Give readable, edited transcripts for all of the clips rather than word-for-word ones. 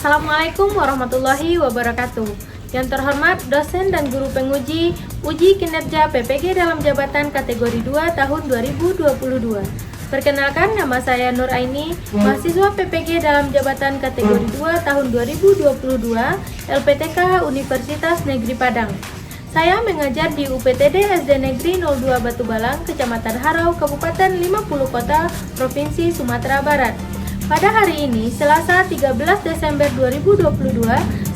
Assalamualaikum warahmatullahi wabarakatuh. Yang terhormat dosen dan guru penguji uji kinerja PPG dalam jabatan kategori 2 tahun 2022. Perkenalkan, nama saya Nur Aini, mahasiswa PPG dalam jabatan kategori 2 tahun 2022 LPTK Universitas Negeri Padang. Saya mengajar di UPTD SD Negeri 02 Batubalang, Kecamatan Harau, Kabupaten 50 Kota, Provinsi Sumatera Barat. Pada hari ini, Selasa 13 Desember 2022,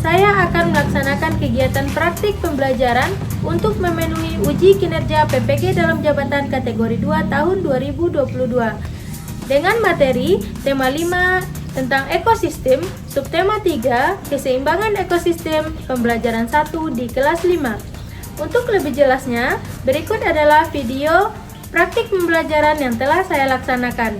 saya akan melaksanakan kegiatan praktik pembelajaran untuk memenuhi uji kinerja PPG dalam jabatan kategori 2 tahun 2022 dengan materi tema 5 tentang ekosistem, subtema 3 keseimbangan ekosistem, pembelajaran 1 di kelas 5. Untuk lebih jelasnya, berikut adalah video praktik pembelajaran yang telah saya laksanakan.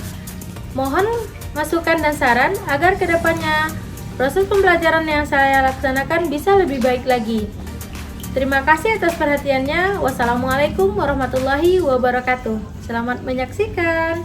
Mohon masukan dan saran agar kedepannya proses pembelajaran yang saya laksanakan bisa lebih baik lagi. Terima kasih atas perhatiannya. Wassalamualaikum warahmatullahi wabarakatuh. Selamat menyaksikan.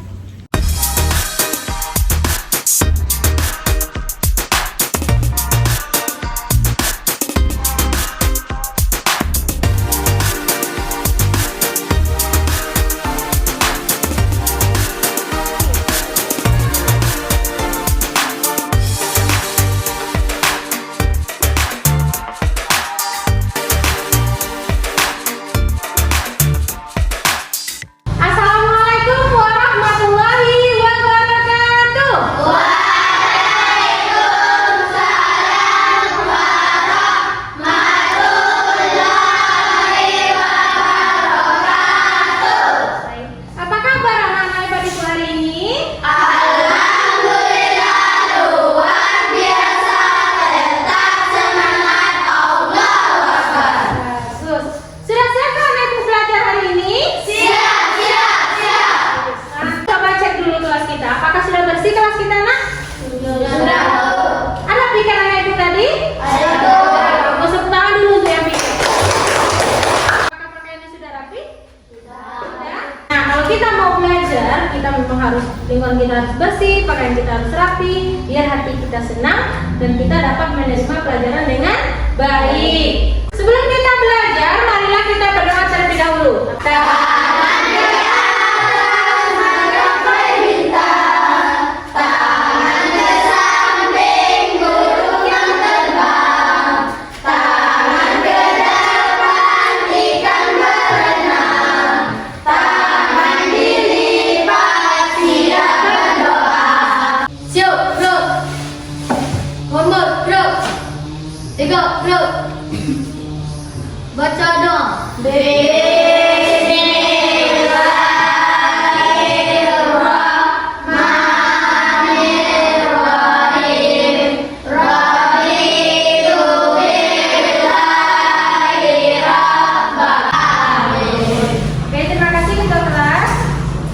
Kita mau belajar, kita memang harus lingkungan kita harus bersih, pakaian kita harus rapi, biar hati kita senang dan kita dapat menerima pelajaran dengan baik. Sebelum kita belajar, marilah kita berdoa terlebih dahulu. Baca dong. Bismillahirrahmanirrahim. Raditu billahi rabban. Oke, terima kasih ketua kelas.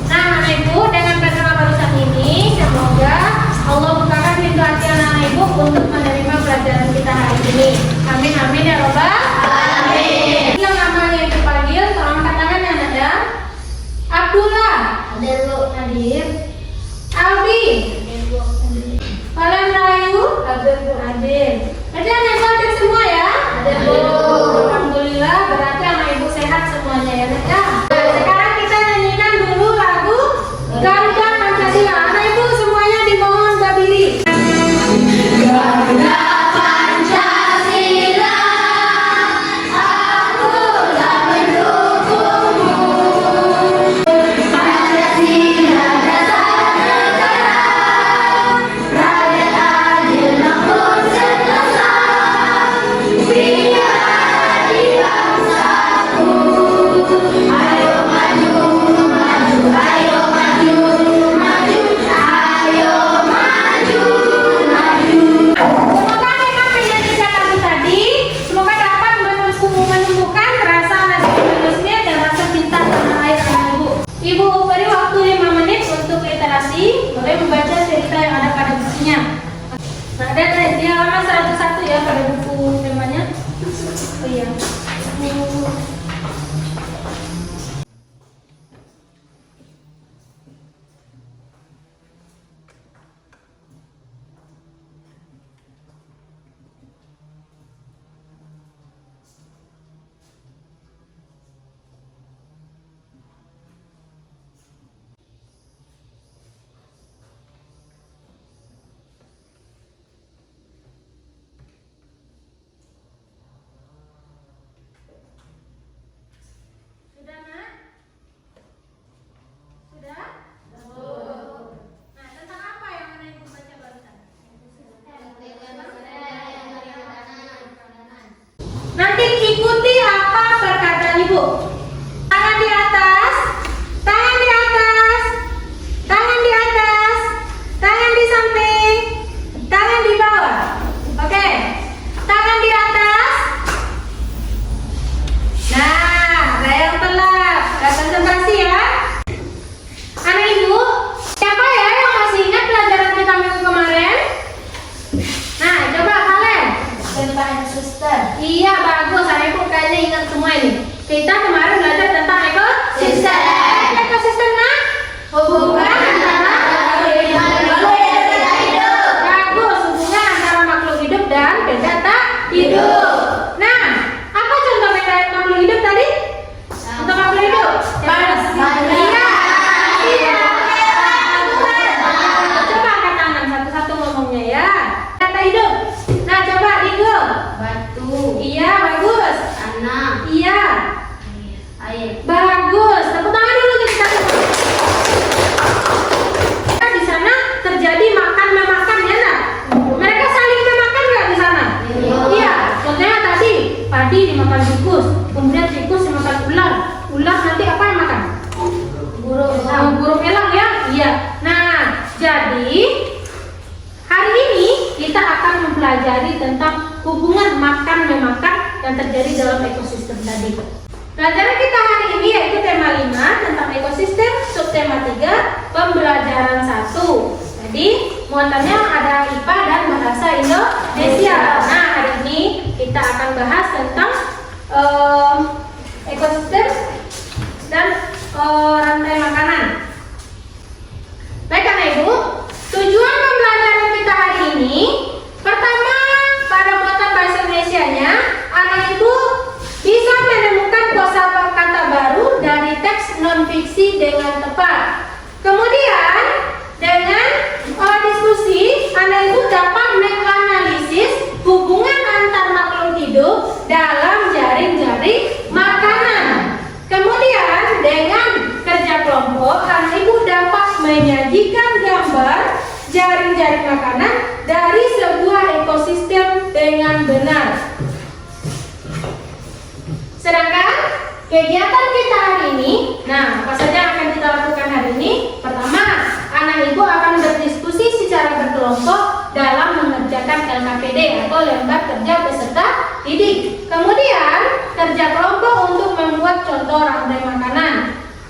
Nah, anak ibu, dengan berdoa barusan ini, semoga Allah bukakan pintu hati anak ibu untuk menerima pelajaran kita hari ini. Amin amin ya robbal. Yang namanya yang dipanggil, tolong angkat tangan ya anak ya. Abdullah, Nadir, Albi, Kalian Melayu, Adil. Jadi anak ibu hadir semua ya. Alhamdulillah, berarti anak ibu sehat semuanya ya anak ya. Nah, sekarang kita nyanyikan dulu lagu Garuda Pancasila. Anak ibu semuanya dimohon berdiri. Garuda Pancasila, akulah mendukungmu. Pancasila dasar negara, rakyat adil makmur sentosa. Biar di bangsaku, ayo maju, maju, ayo maju, maju, ayo maju, maju. Semoga dengan menyanyikan lagu tadi, semoga dapat menumbuhkan rasa nasionalisme dan rasa cinta tanah air anak ibu. Ibu beri waktu 5 menit untuk literasi, boleh membaca cerita yang ada pada bukunya. Nah, ada di halaman 101 ya pada buku temanya. Oh iya. kemudian tikus yang makan ular. Ular nanti apa yang makan? Burung elang ya? Iya. Nah, jadi hari ini kita akan mempelajari tentang hubungan makan memakan yang terjadi dalam ekosistem tadi. Pelajaran kita hari ini yaitu tema 5 tentang ekosistem, subtema 3 pembelajaran 1. Jadi muatannya ada IPA dan bahasa Indonesia. Nah, hari ini kita akan bahas tentang ekosistem dan rantai makanan. Baik Anak Ibu, tujuan pembelajaran kita hari ini pertama, pada muatan bahasa Indonesianya Anak Ibu bisa menemukan kosakata baru dari teks non-fiksi dengan tepat. Kemudian dengan diskusi Anak Ibu dapat menganalisis hubungan antar makhluk hidup dalam jaring-jaring makanan. Kemudian dengan kerja kelompok Anak Ibu dapat menyajikan gambar jaring-jaring makanan dari sebuah ekosistem dengan benar. Sedangkan kegiatan kita hari ini, nah apa saja yang akan kita lakukan hari ini? Pertama, Anak Ibu akan berdiskusi secara berkelompok dalam mengerjakan LKPD atau lembar kerja peserta didik. Kemudian kerja kelompok untuk membuat contoh rantai makanan.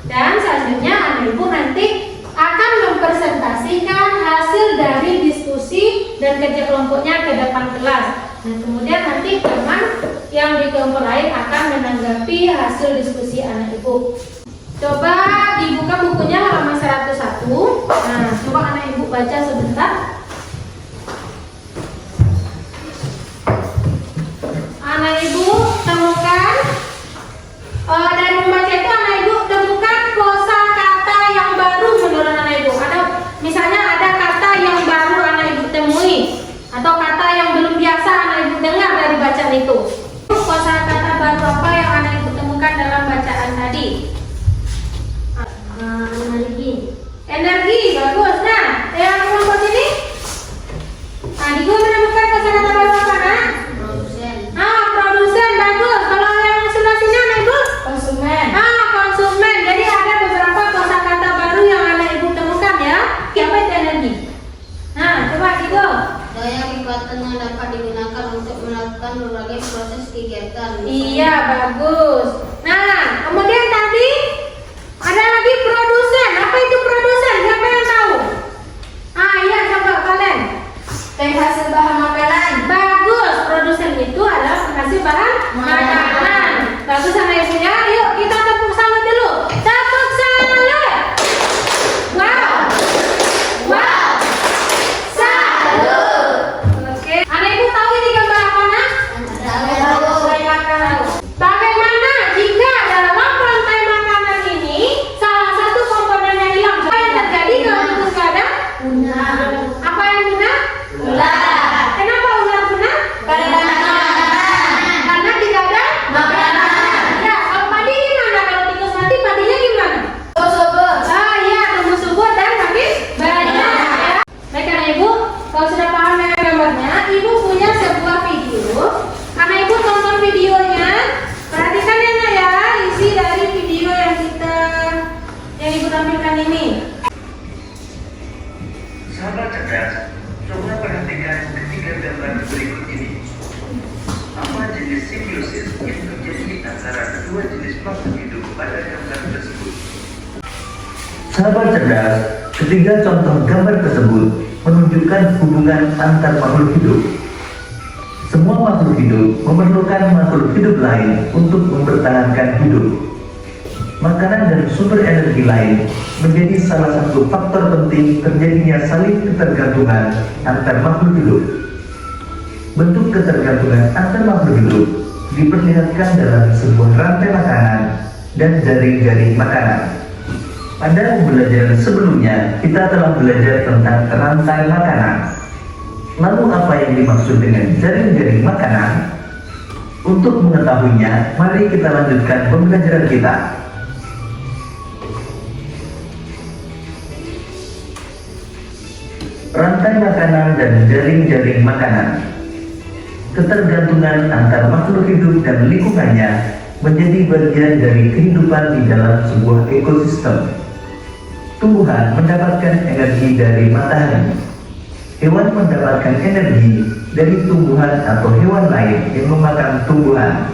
Dan selanjutnya Anak Ibu nanti akan mempresentasikan hasil dari diskusi dan kerja kelompoknya ke depan kelas. Nah, kemudian nanti teman yang di kelompok lain akan menanggapi hasil diskusi Anak Ibu. Coba dibuka bukunya halaman 101. Nah, coba Anak Ibu baca sebentar. Anak Ibu temukan dari membaca itu Anak Ibu temukan kosakata yang baru menurut Anak Ibu. Ada misalnya ada kata yang baru Anak Ibu temui atau kata yang belum biasa Anak Ibu dengar dari bacaan itu. Kosakata baru apa yang Anak Ibu temukan dalam bacaan tadi? Energi, bagus. Nah, yang kelompok ini? Ibu menemukan kosakata baru apa, Nak? Produsen, bagus. Kalau yang sebelah sini Anak Ibu? Konsumen. Konsumen. Jadi ada beberapa kosakata baru yang Anak Ibu temukan ya. Apa itu energi? Nah, coba Ibu. Daya kekuatan yang dapat digunakan untuk melakukan berbagai proses kegiatan. Iya, bagus. Nah, kemudian tadi ada lagi produsen. Apa itu produsen? Siapa yang tahu? Iya, coba kalian. Penghasil bahan makanan. Bagus. Produsen itu adalah penghasil bahan makanan. Bagus Anak Ibu ya. Yuk kita tepuk salut dulu. Tepuk salut. Wow. Salut. Oke. Anak Ibu tahu ini gambar apa, Nak? Rantai makanan. Bagaimana jika dalam rantai makanan ini salah satu komponennya hilang? Apa yang terjadi kalau itu nggak ada? Punah. Apa yang punah? Ular. Kenapa ular punah? Karena tidak ada makanan. Ya, kalau padi gimana? Kalau tikus mati, padinya gimana? Subur. Iya, tumbuh subur dan makin banyak ya. Baik Anak Ibu, kalau sudah paham dengan gambarnya, Ibu punya sebuah video. Anak Ibu tonton videonya. Perhatikan ya Nak ya, isi dari video yang Ibu tampilkan ini. Sahabat cerdas, coba perhatikan ketiga gambar berikut ini. Apa jenis simbiosis yang terjadi antara kedua jenis makhluk hidup pada gambar tersebut? Sahabat cerdas, ketiga contoh gambar tersebut menunjukkan hubungan antar makhluk hidup. Semua makhluk hidup memerlukan makhluk hidup lain untuk mempertahankan hidup. Makanan dan sumber energi lain menjadi salah satu faktor penting terjadinya saling ketergantungan antar makhluk hidup. Bentuk ketergantungan antar makhluk hidup diperlihatkan dalam sebuah rantai makanan dan jaring-jaring makanan. Pada pembelajaran sebelumnya, kita telah belajar tentang rantai makanan. Lalu apa yang dimaksud dengan jaring-jaring makanan? Untuk mengetahuinya, mari kita lanjutkan pembelajaran kita. Rantai makanan dan jaring-jaring makanan. Ketergantungan antar makhluk hidup dan lingkungannya menjadi bagian dari kehidupan di dalam sebuah ekosistem. Tumbuhan mendapatkan energi dari matahari. Hewan mendapatkan energi dari tumbuhan atau hewan lain yang memakan tumbuhan.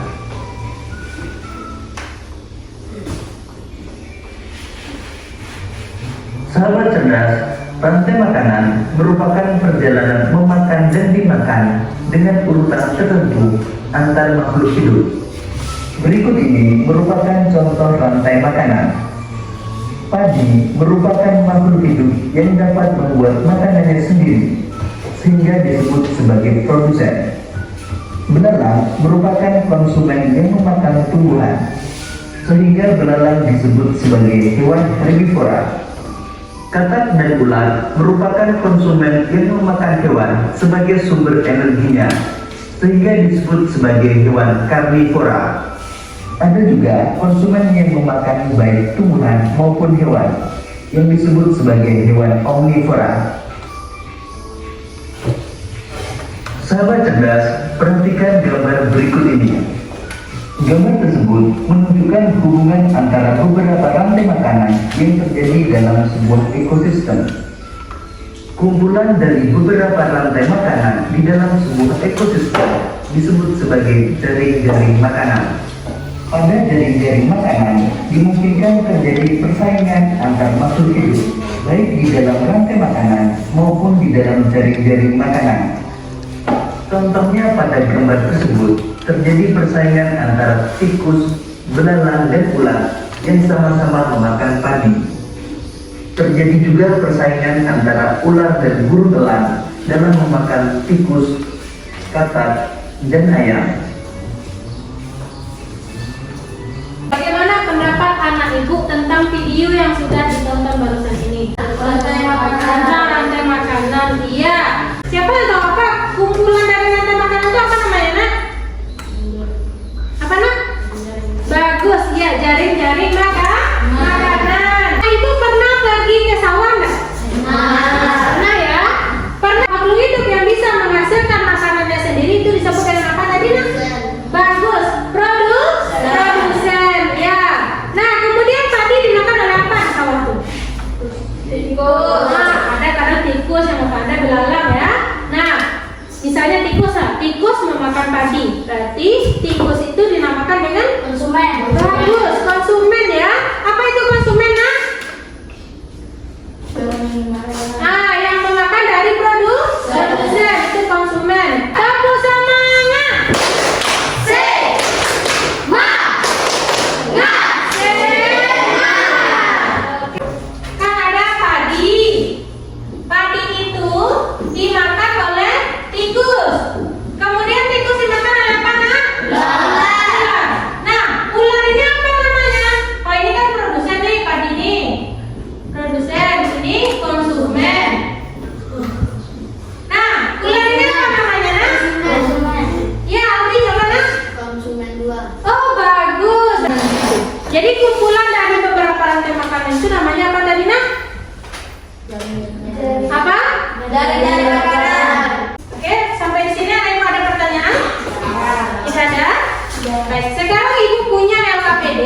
Sahabat cerdas, rantai makanan merupakan perjalanan memakan dan dimakan dengan urutan tertentu antar makhluk hidup. Berikut ini merupakan contoh rantai makanan. Padi merupakan makhluk hidup yang dapat membuat makanannya sendiri, sehingga disebut sebagai produsen. Belalang merupakan konsumen yang memakan tumbuhan, sehingga belalang disebut sebagai hewan herbivora. Katak dan ular merupakan konsumen yang memakan hewan sebagai sumber energinya, sehingga disebut sebagai hewan karnivora. Ada juga konsumen yang memakan baik tumbuhan maupun hewan, yang disebut sebagai hewan omnivora. Sahabat cerdas, perhatikan gambar berikut ini. Gambar tersebut menunjukkan hubungan antara beberapa rantai makanan yang terjadi dalam sebuah ekosistem. Kumpulan dari beberapa rantai makanan di dalam sebuah ekosistem disebut sebagai jaring-jaring makanan. Pada jaring-jaring makanan dimungkinkan terjadi persaingan antar makhluk hidup, baik di dalam rantai makanan maupun di dalam jaring-jaring makanan. Contohnya pada gambar tersebut terjadi persaingan antara tikus, belalang, dan ular yang sama-sama memakan padi. Terjadi juga persaingan antara ular dan burung elang dalam memakan tikus, katak, dan ayam. Bagaimana pendapat anak ibu tentang video yang sudah ditonton barusan ini? Rantai makanan, iya. Siapa yang tahu apa kumpulan dari rantai makanan itu apa namanya, Nak? Apa, Nak? Bagus, ya, jaring-jaring makanan. Nah, itu pernah pergi ke sawah nggak? Pernah ya? Pernah. Makhluk hidup yang bisa menghasilkan makanannya sendiri itu disebut dengan apa tadi, Nak? Bagus, produsen, ya. Nah, kemudian tadi dimakan oleh apa sawah tuh? Tikus. Nah, ada kadang tikus yang makan, ada belalang ya. Nah, misalnya tikus memakan padi, berarti tikus itu dinamakan dengan konsumen. Bagus, konsumen ya. Apa itu konsumen, Nak? Nah, yang memakan dari produsen itu konsumen. Tepuk semangat. Kan ada padi. Padi itu dimakan oleh tikus. Kemudian tikus dimakan oleh apa, Nak? Ular. Nah, ular ini apa namanya? Oh, ini kan produsen nih padi ini. Produsen, ini konsumen. Nah, ular ini apa namanya, Nak? Ya, Aldi coba, Nak. Konsumen 2. Oh, bagus. Jadi kumpulan dari beberapa rantai makanan itu namanya apa tadi, Nak? Apa? Jaring-jaring makanan. Oke, sampai di sini ada pertanyaan? Tidak ada? Baik, sekarang Ibu punya LKPD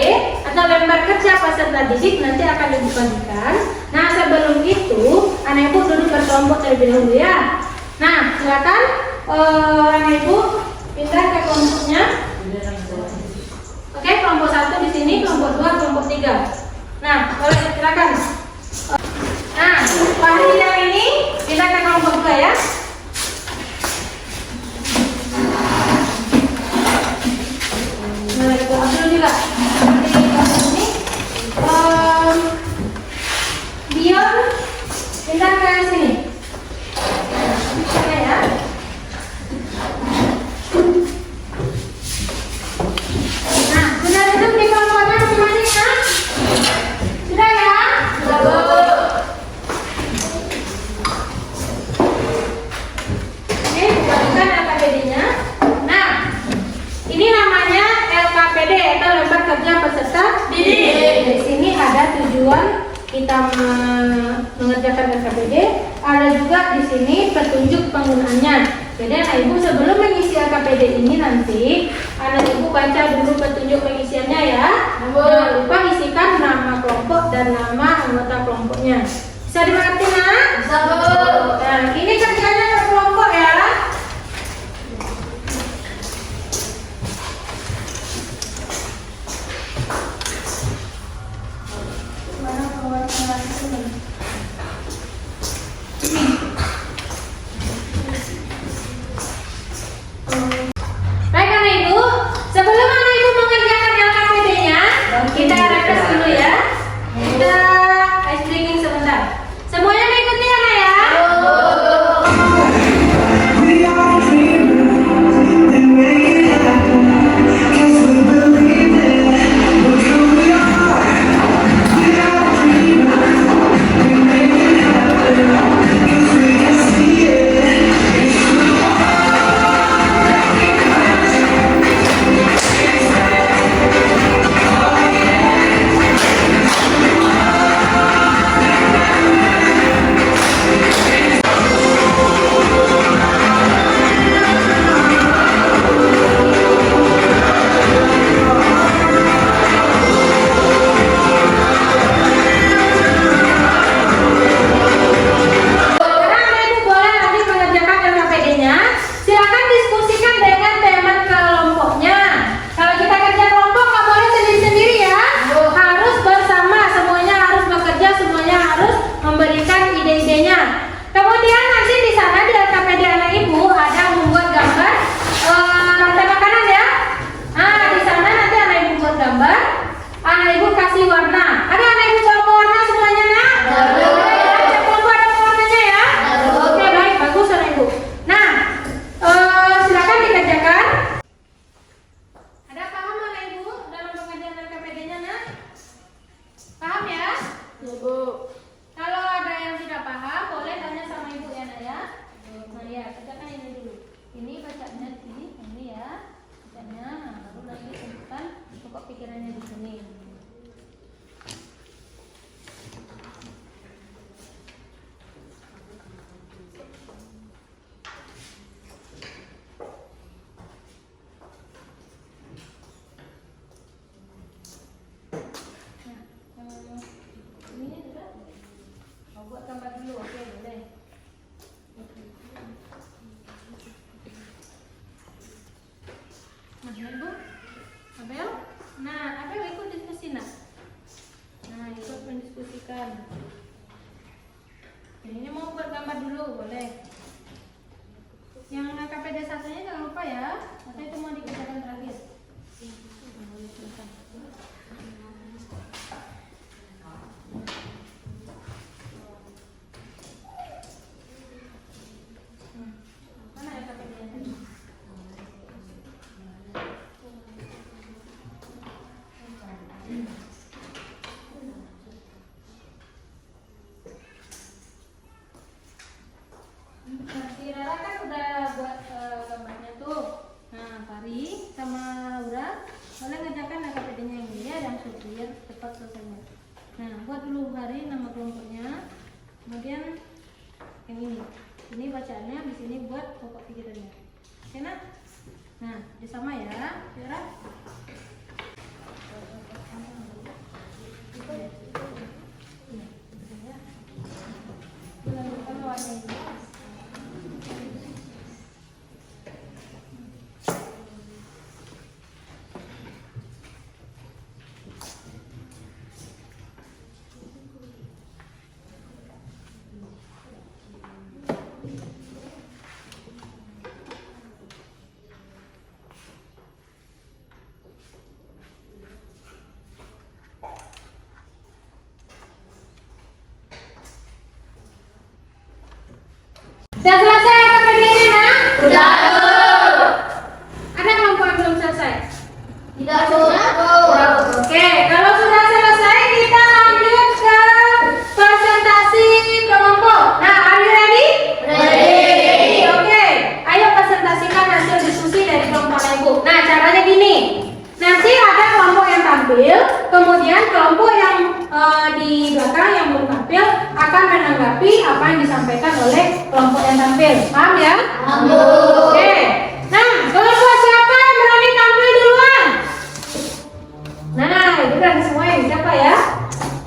atau lembar kerja peserta didik, nanti akan Ibu bagikan. Nah, sebelum itu, anak Ibu duduk berkelompok terlebih dahulu ya. Nah, silakan anak Ibu pindah ke kelompoknya. Oke, kelompok 1 di sini, kelompok 2, kelompok 3. Nah, boleh silakan. Nah, Fahri yang ini pindah ke kelompok 2 ya. Nah, Ibu Abdul juga. Di kelompok ini, Dion pindah ke sini. Oke ya. Nah, sudah duduk di kelompoknya masing-masing kan? Sudah ya? Sudah, Bu. Oke, bukan LKPD-nya. Nah, ini namanya LKPD atau lembar kerja peserta didik. Di sini ada tujuan kita mengerjakan LKPD. Ada juga di sini petunjuk penggunaannya. Jadi anak ibu sebelum mengisi LKPD ini nanti anak ibu baca dulu petunjuk pengisiannya ya. Jangan lupa isikan nama kelompok dan nama anggota kelompoknya. Bisa dimengerti nak? Bisa, Bu. Nah, ini kerjanya per kelompok ya. Mana kawan-kawan ini? Baik anak ibu, sebelum anak ibu mengerjakan LKPD-nya, kita refresh dulu ya. Kita ice drinking sebentar. Semuanya mengikuti anak ya. Ini mau buat gambar dulu, boleh. Yang KPD satunya jangan lupa ya, atau itu mau dikerjakan terakhir. Mana ya KPD-nya? Si Rara kan udah buat gambarnya tuh. Nah, Fari sama Laura boleh ngerjakan KPD-nya yang ini ya, yang biar cepat selesainya. Nah, buat dulu Fari nama kelompoknya, kemudian yang ini. Ini bacaannya, di sini buat pokok pikirannya. Oke nak? Nah, sama ya, Rara. Lanjutkan warna ini. Sudah selesai KPD-nya, nak? Sudah, Bu. Ada kelompok yang belum selesai? Tidak, Bu. Oke, kalau sudah selesai kita lanjut ke presentasi kelompok. Nah, are you ready? Ready. Oke, ayo presentasikan hasil diskusi dari kelompok ibu. Nah, caranya gini. Nanti ada kelompok yang tampil, Kemudian kelompok yang di belakang yang belum tampil akan menanggapi apa yang disampaikan oleh kelompok yang tampil. Paham ya? Oke. Nah, kelompok siapa yang berani tampil duluan? Nah, itu berani semua ya. Siapa ya?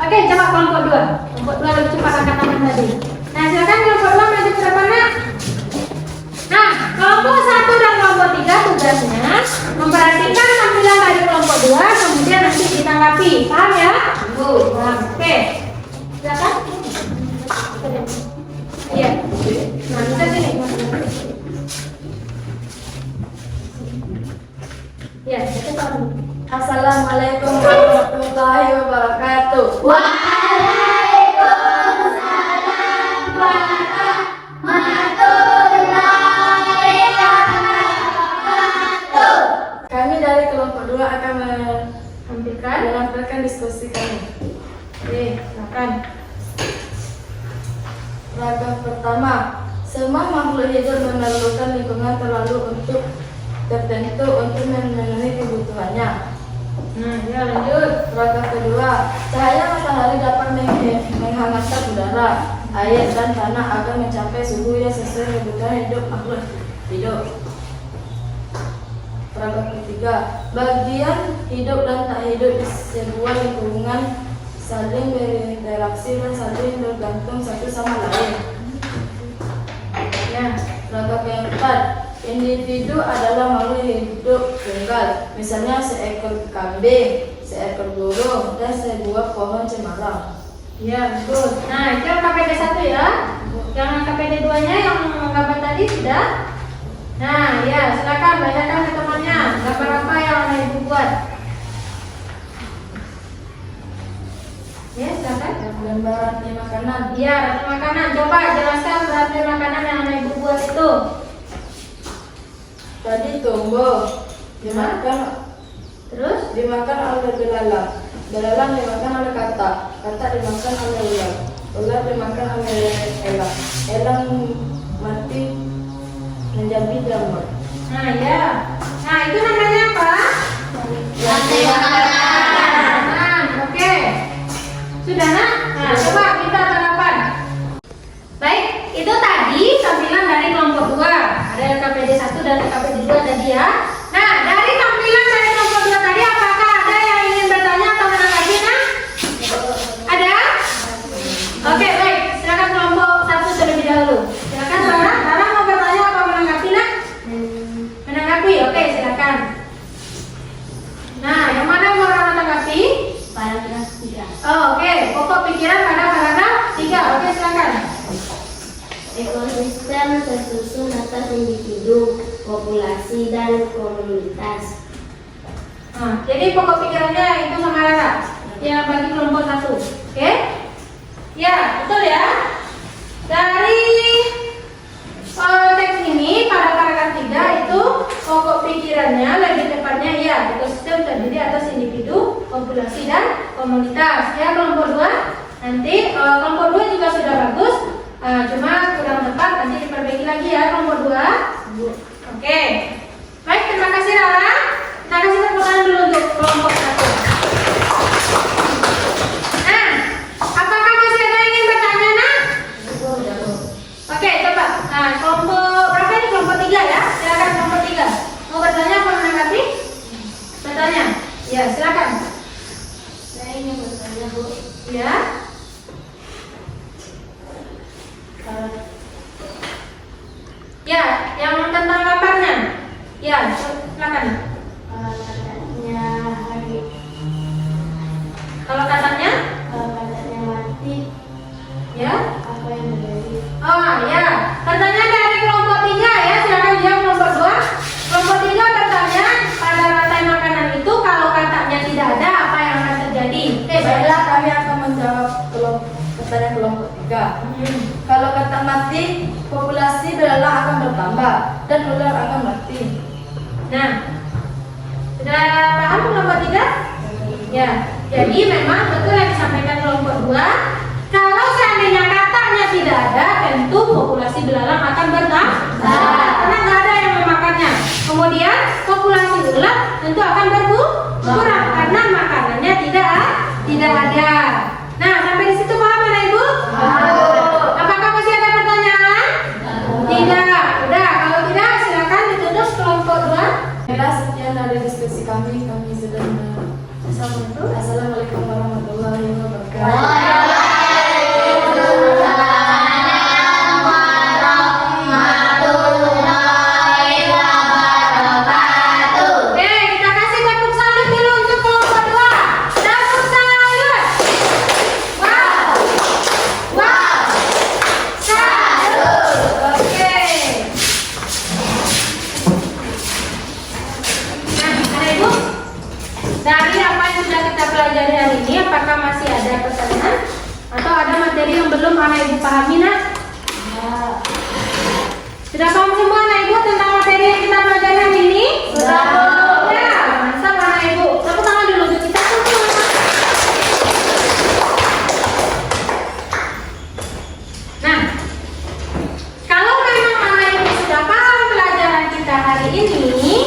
Oke, coba kelompok 2. Kelompok 2 lebih cepat angkat tangan tadi. Nah, silakan kelompok 2 maju ke depan, Nak. Nah, kelompok 1 dan kelompok 3 tugasnya memperhatikan tampilan dari kelompok 2, kemudian nanti ditanggapi. Paham ya? Paham. Oke. Silakan. Iya. Nah, kita sini. Ya, kita tahu. Assalamualaikum warahmatullahi wabarakatuh. Kami dari kelompok 2 akan menampilkan diskusi kami. Oke, silakan. Paragraf pertama, semua makhluk hidup memerlukan lingkungan tertentu untuk memenuhi kebutuhannya. Nah, ya lanjut. Paragraf kedua, cahaya matahari dapat menghangatkan udara, air, dan tanah agar mencapai suhu yang sesuai kebutuhan hidup makhluk hidup. Paragraf ketiga, bagian hidup dan tak hidup di sebuah lingkungan saling berinteraksi dan saling bergantung satu sama lain. Ya, paragraf keempat, individu adalah makhluk hidup tunggal, misalnya seekor kambing, seekor burung, dan sebuah pohon cemara. Ya, betul. Nah, itu yang KPD 1 ya. Yang KPD 2-nya yang gambar tadi sudah. Nah, ya, silakan bacakan ke temannya. Gambar apa yang Anak Ibu buat? Ya, silakan. Gambar rantai makanan. Iya, rantai makanan. Coba jelaskan rantai makanan yang Anak Ibu buat itu. Tadi tumbuh, dimakan oleh belalang. Belalang dimakan oleh katak dimakan oleh ular. Ular dimakan oleh elang. Elang mati menjadi jamur. Nah, ya. Nah, itu namanya apa? Rantai makanan. Nah, oke. Sudah, Nak? Nah, coba kita tanggapan. Baik, itu tadi tampilan dari kelompok 2. Ada KPD 1 dan KPD 2 tadi ya. Nah, dari tampilan dari kelompok 2 tadi, apakah ada yang ingin bertanya atau menanggapi, Nak? Ada? Oke, baik. Silakan kelompok 1 terlebih dahulu. Silakan, Sarah mau bertanya atau menanggapi, Nak? Menanggapi, oke, silakan. Nah, yang mana mau menanggapi? Paragraf 3. Oh, oke, pokok pikiran pada paragraf 3. Oke, silakan. Ekosistem tersusun atas individu, populasi, dan komunitas. Nah, jadi pokok pikirannya itu sama Rara. Ya, bagi kelompok 1. Oke? Ya, betul ya. Dari teks ini pada paragraf 3 itu pokok pikirannya lebih tepatnya ya, ekosistem terdiri atas individu, populasi, dan komunitas. Ya, kelompok 2. Nanti kelompok 2 juga sudah bagus. Cuma kurang tepat, nanti diperbaiki lagi ya kelompok 2. Oke. Baik, terima kasih Rara. Kita kasih tepuk tangan dulu untuk kelompok 1. Nah, apakah masih ada yang ingin bertanya, Nak? Oke, coba. Nah, kelompok berapa ini? Kelompok 3 ya. Silakan kelompok 3. Mau bertanya apa menanggapi? Bertanya? Ya, silakan. Saya ingin bertanya, Bu. Ya. Ya, yang tentang gambarnya. Ya, silakan. Katanya hari. Kalau Katanya mati. ya. Apa yang terjadi? Oh, ya. Pertanyaan dari kelompok 3 ya. Silakan jawab kelompok 2. Kelompok 3 bertanya pada rantai makanan itu kalau katanya tidak ada, apa yang akan terjadi? Oke, Baiklah, kami akan menjawab pertanyaan kelompok 3. Kalau kata mati, populasi belalang akan bertambah dan ular akan mati. Nah, sudah paham kelompok 3? Ya, jadi memang betul yang disampaikan kelompok 2. Kalau seandainya katanya tidak ada, tentu populasi belalang akan bertambah karena nggak ada yang memakannya. Kemudian populasi ular tentu akan berkurang karena makanannya tidak ada. wabarakatuh. Assalamualaikum warahmatullahi wabarakatuh. Oke, kita kasih tepuk salut dulu untuk kelompok 2. Tepuk salut. Wow. Wow. Salut. Oke. Nah, Anak Ibu, dari apa yang sudah kita pelajari hari ini, apakah masih ada pertanyaan atau ada materi yang belum Anak Ibu pahami, Nak? Sudah paham semua Anak Ibu tentang materi yang kita pelajari hari ini? Sudah. Ya, mantap Anak Ibu. Tepuk tangan dulu untuk kita semua. Nah, kalau memang Anak Ibu sudah paham pelajaran kita hari ini,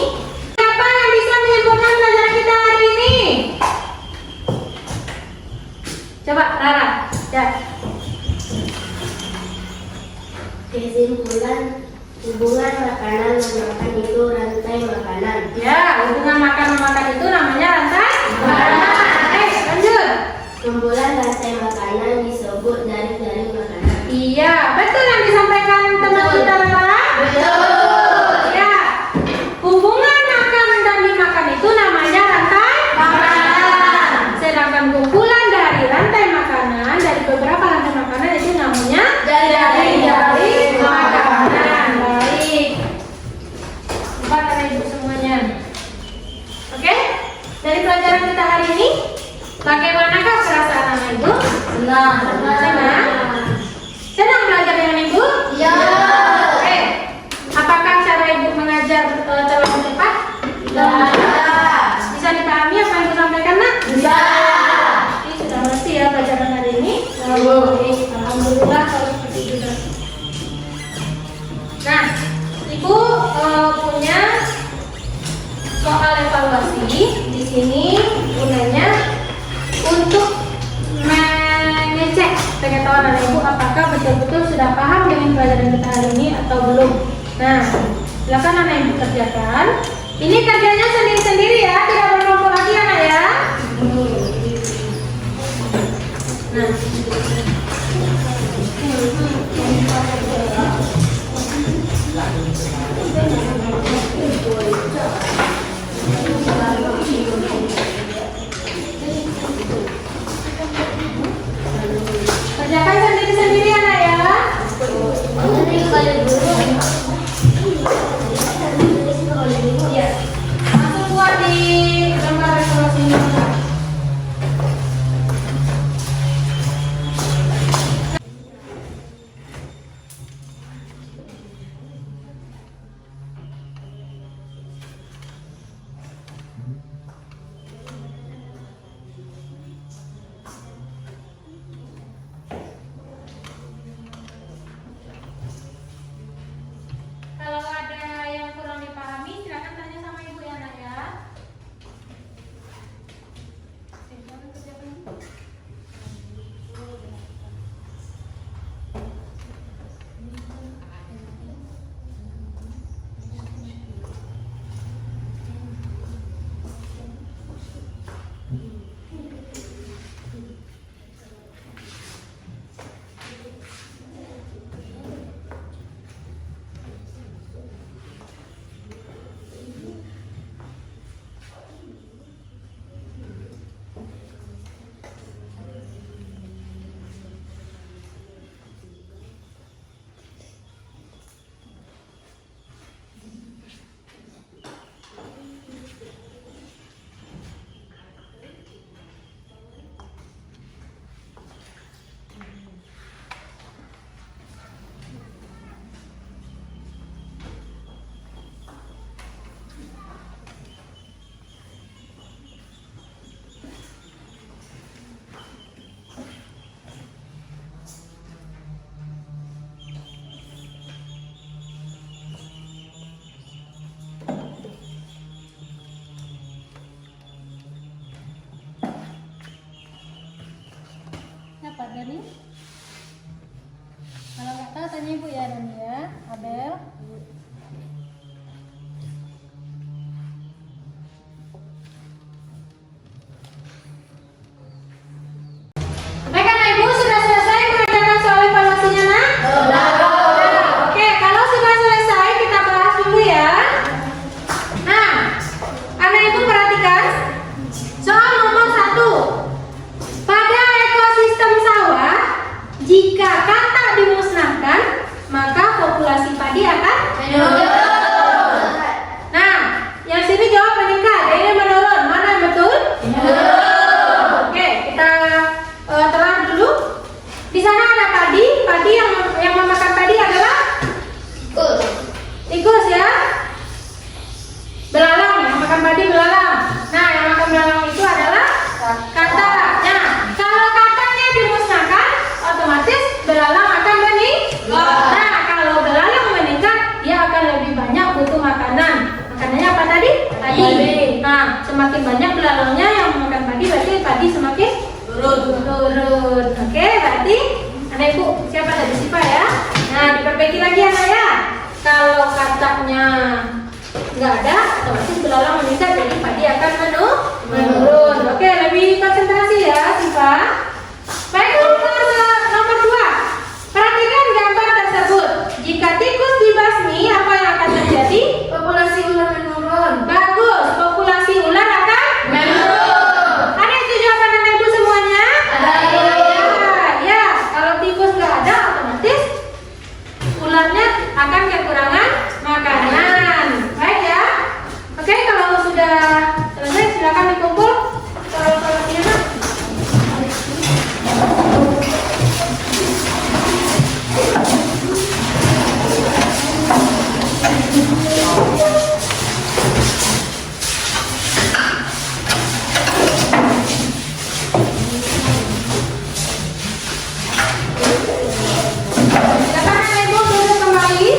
siapa yang bisa menyempurnakan pelajaran kita hari ini? Coba Rara. Ya. Kesimpulan, hubungan makanan memakan itu rantai makanan. Ya, hubungan makan-memakan itu namanya rantai makanan. Lanjut. Kumpulan rantai makanan disebut jaring-jaring makanan. Iya, betul yang disampaikan teman kita Rara. Betul. Ya, hubungan makan dan dimakan itu namanya rantai makanan. Sedangkan kumpulan dari rantai makanan, dari beberapa rantai makanan itu namanya jaring-jaring makanan. Baik. Empat Anak Ibu semuanya. Oke? Dari pelajaran kita hari ini, bagaimanakah perasaan Anak Ibu? Senang. Senang belajar dengan Ibu? Ya. Oke. Apakah cara Ibu mengajar terlalu cepat? Tidak. Bisa dipahami apa yang disampaikan, Nak? Bisa. Oke, sudah mengerti ya pelajaran hari ini? Oke, alhamdulillah kalau seperti itu. Nah, Ibu punya soal evaluasi di sini gunanya untuk mengecek pengetahuan Anak Ibu apakah betul-betul sudah paham dengan pelajaran kita hari ini atau belum. Nah, silakan Anak Ibu kerjakan. Ini kerjanya sendiri-sendiri ya, tidak berkelompok lagi Anak ya. Nah, kerjakan sendiri-sendiri Anak ya. Iya. Langsung buat di lembar evaluasinya. Jika kata dimusnahkan, maka populasi padi akan menurun. Nah, yang sini jawab meningkat, ini menurun. Mana yang betul? Oke, kita terang dulu. Di sana ada padi yang memakan padi adalah tikus ya. Belalang yang makan padi belalang. Nah, yang makan belalang itu adalah kata. Nah, kalau katanya dimusnahkan, otomatis belalang akan meningkat. Nah, kalau belalang meningkat, dia akan lebih banyak butuh makanan. Makanannya apa tadi? Padi. Nah, semakin banyak belalangnya yang makan padi, berarti padi semakin turun. Oke, berarti anak ibu siapa tadi Sipa ya? Nah, diperbaiki lagi anak ya. Kalau katanya nggak ada, otomatis belalang meningkat, jadi padi akan menurun. Oke, lebih konsentrasi ya Sipa. Baik, nomor 2. Perhatikan gambar tersebut. Jika tikus dibasmi, apa yang akan terjadi? Populasi ular menurun. Bagus, populasi ular akan menurun. Ada setuju apa anak ibu semuanya? Ya, kalau tikus nggak ada, otomatis ularnya akan kekurangan makanan. Baik ya. Oke, kalau sudah selesai silakan dikumpul. Kalau nak. Silakan anak ibu duduk kembali.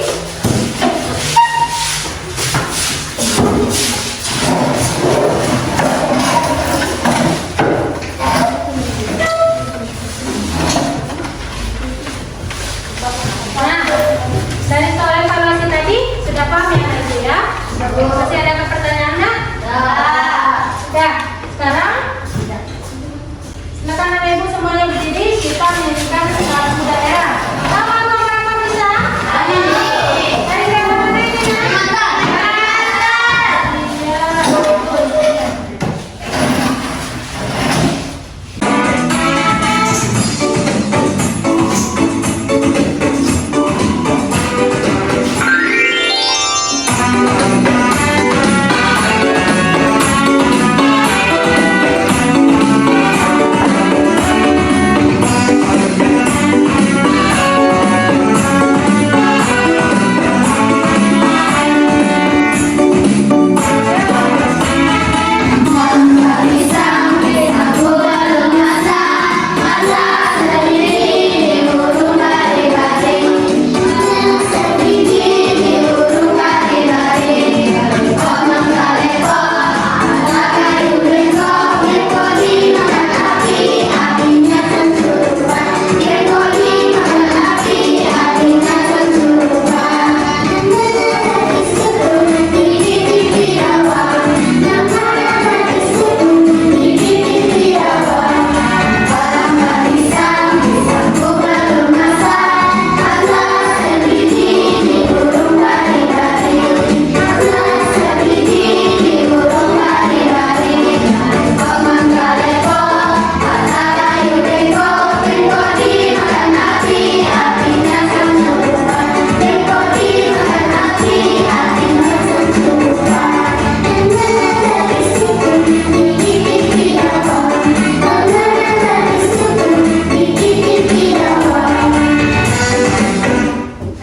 Nah, dari soal evaluasi tadi sudah paham ya anak ibu ya? Masih ada pertanyaan nak? Sudah. Sekarang silakan anak ibu semuanya berdiri. Kita menyanyikan lagu daerah. Tahu lagu apa bisa? Dari siapa mana ini nak? Iya, betul.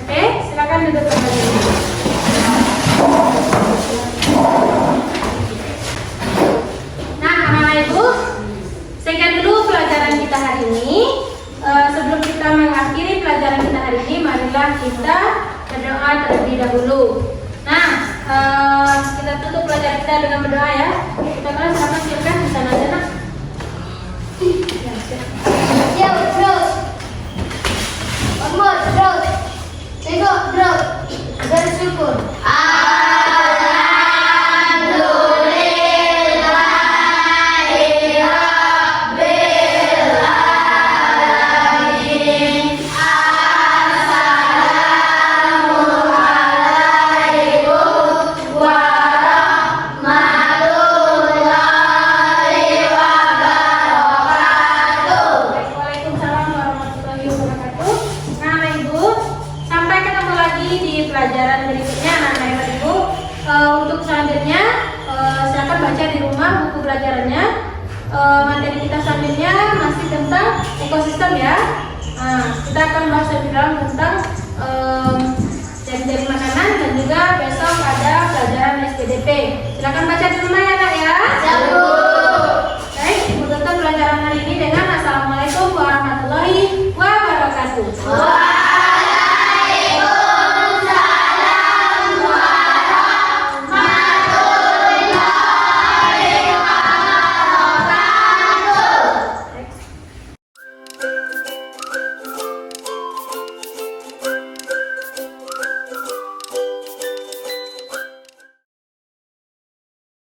Oke, silakan duduk kembali. Nah, anak-anak ibu, sekian dulu pelajaran kita hari ini. Sebelum kita mengakhiri pelajaran kita hari ini, marilah kita berdoa terlebih dahulu. Nah, kita tutup pelajaran kita dengan berdoa ya. Kita silakan di sana aja nak. Ya, terus. Umur, terus. Tengok, terus. Bersyukur. Warahmatullahi wabarakatuh. materi kita selanjutnya masih tentang ekosistem ya. Nah, kita akan bahas lebih dalam tentang jari-jari makanan dan juga besok ada pelajaran SPDP. Silakan baca di rumah ya Kak ya. Baik, tutup pelajaran hari ini dengan Assalamualaikum warahmatullahi wabarakatuh.